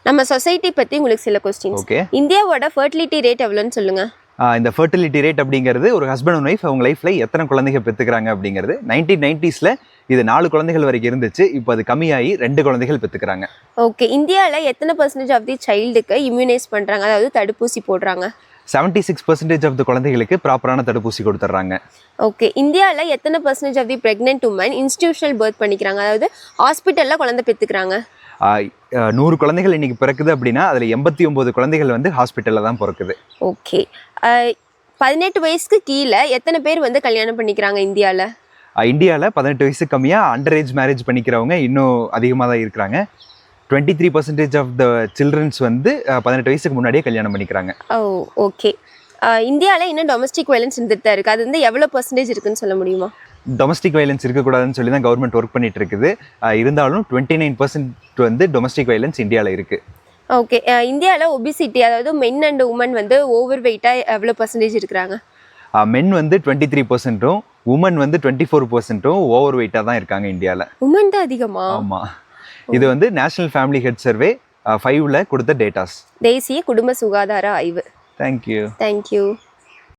நம்ம சொசைட்டி பத்தி உங்களுக்கு சில क्वेश्चंस. ஓகே. இந்தியாவோட ஃபெர்டிலிட்டி ரேட் எவ்வளவுன்னு சொல்லுங்க. இந்த ஃபெர்டிலிட்டி ரேட் அப்படிங்கிறது ஒரு ஹஸ்பண்ட் அண்ட் ஒய்ஃப் அவங்க லைஃப்ல எத்தனை குழந்தைகள் பெற்றுக்கிறாங்க அப்படிங்கிறது 1990s இது 4 குழந்தைகள் வரைக்கும் இருந்துச்சு. இப்போ அது கம்மியாகி 2 குழந்தைகள் பெற்றுக்கிறாங்க. ஓகே. இந்தியாவில் எத்தனை பர்சன்டேஜ் ஆஃப் தி சைல்டுக்கு இம்யூனைஸ் பண்ணுறாங்க, அதாவது தடுப்பூசி போடுறாங்க? 76% ஆஃப் த குழந்தைகளுக்கு ப்ராப்பரான தடுப்பூசி கொடுத்துட்றாங்க. ஓகே. இந்தியாவில் எத்தனை percentage of the pregnant woman institutional birth பண்ணிக்கிறாங்க, அதாவது ஹாஸ்பிட்டலில் குழந்தை பெற்றுக்கிறாங்க? 100 குழந்தைகள் இன்னைக்கு பிறக்குது அப்படின்னா அதில் 89 குழந்தைகள் வந்து ஹாஸ்பிட்டலில் தான் பிறக்குது. ஓகே. 18 வயசுக்கு கீழே எத்தனை பேர் வந்து கல்யாணம் பண்ணிக்கிறாங்க இந்தியாவில்? இந்தியாவில் 18 வயசு கம்மியாக அண்டர் ஏஜ் மேரேஜ் பண்ணிக்கிறவங்க இன்னும் அதிகமாக தான் இருக்கிறாங்க. 23% ஆஃப் த சில்ட்ரன்ஸ் வந்து 18 வயசுக்கு முன்னாடியே கல்யாணம் பண்ணிக்கிறாங்க. ஓ ஓகே. இந்தியாவில் இன்னும் டொமஸ்டிக் வயலன்ஸ் இருந்துட்டு தான் இருக்குது. அது வந்து எவ்வளோ பர்சன்டேஜ் இருக்குன்னு சொல்ல முடியுமா? டொமஸ்டிக் வயலன்ஸ் இருக்கக்கூடாதுன்னு சொல்லி தான் கவர்மெண்ட் ஒர்க் பண்ணிட்டு இருக்குது. இருந்தாலும் 29% வந்து டொமஸ்டிக் வயலன்ஸ் இந்தியாவில் இருக்குது. ஓகே. இந்தியாவில் ஒபிசிட்டி, அதாவது மென் அண்ட் உமன் வந்து ஓவர் வெயிட்டாக எவ்வளோ பர்சன்டேஜ் இருக்கிறாங்க? மென் வந்து 23%, உமன் வந்து 24% ஓவர் வெயிட்டாக தான் இருக்காங்க இந்தியாவில். உமன் தான் அதிகமா? ஆமாம். இது வந்து நேஷனல் ஃபேமிலி ஹெல்த் சர்வே 5ல் கொடுத்த டேட்டாஸ். தேசிய குடும்ப சுகாதார ஆய்வு. தேங்க்யூ. தேங்க்யூ.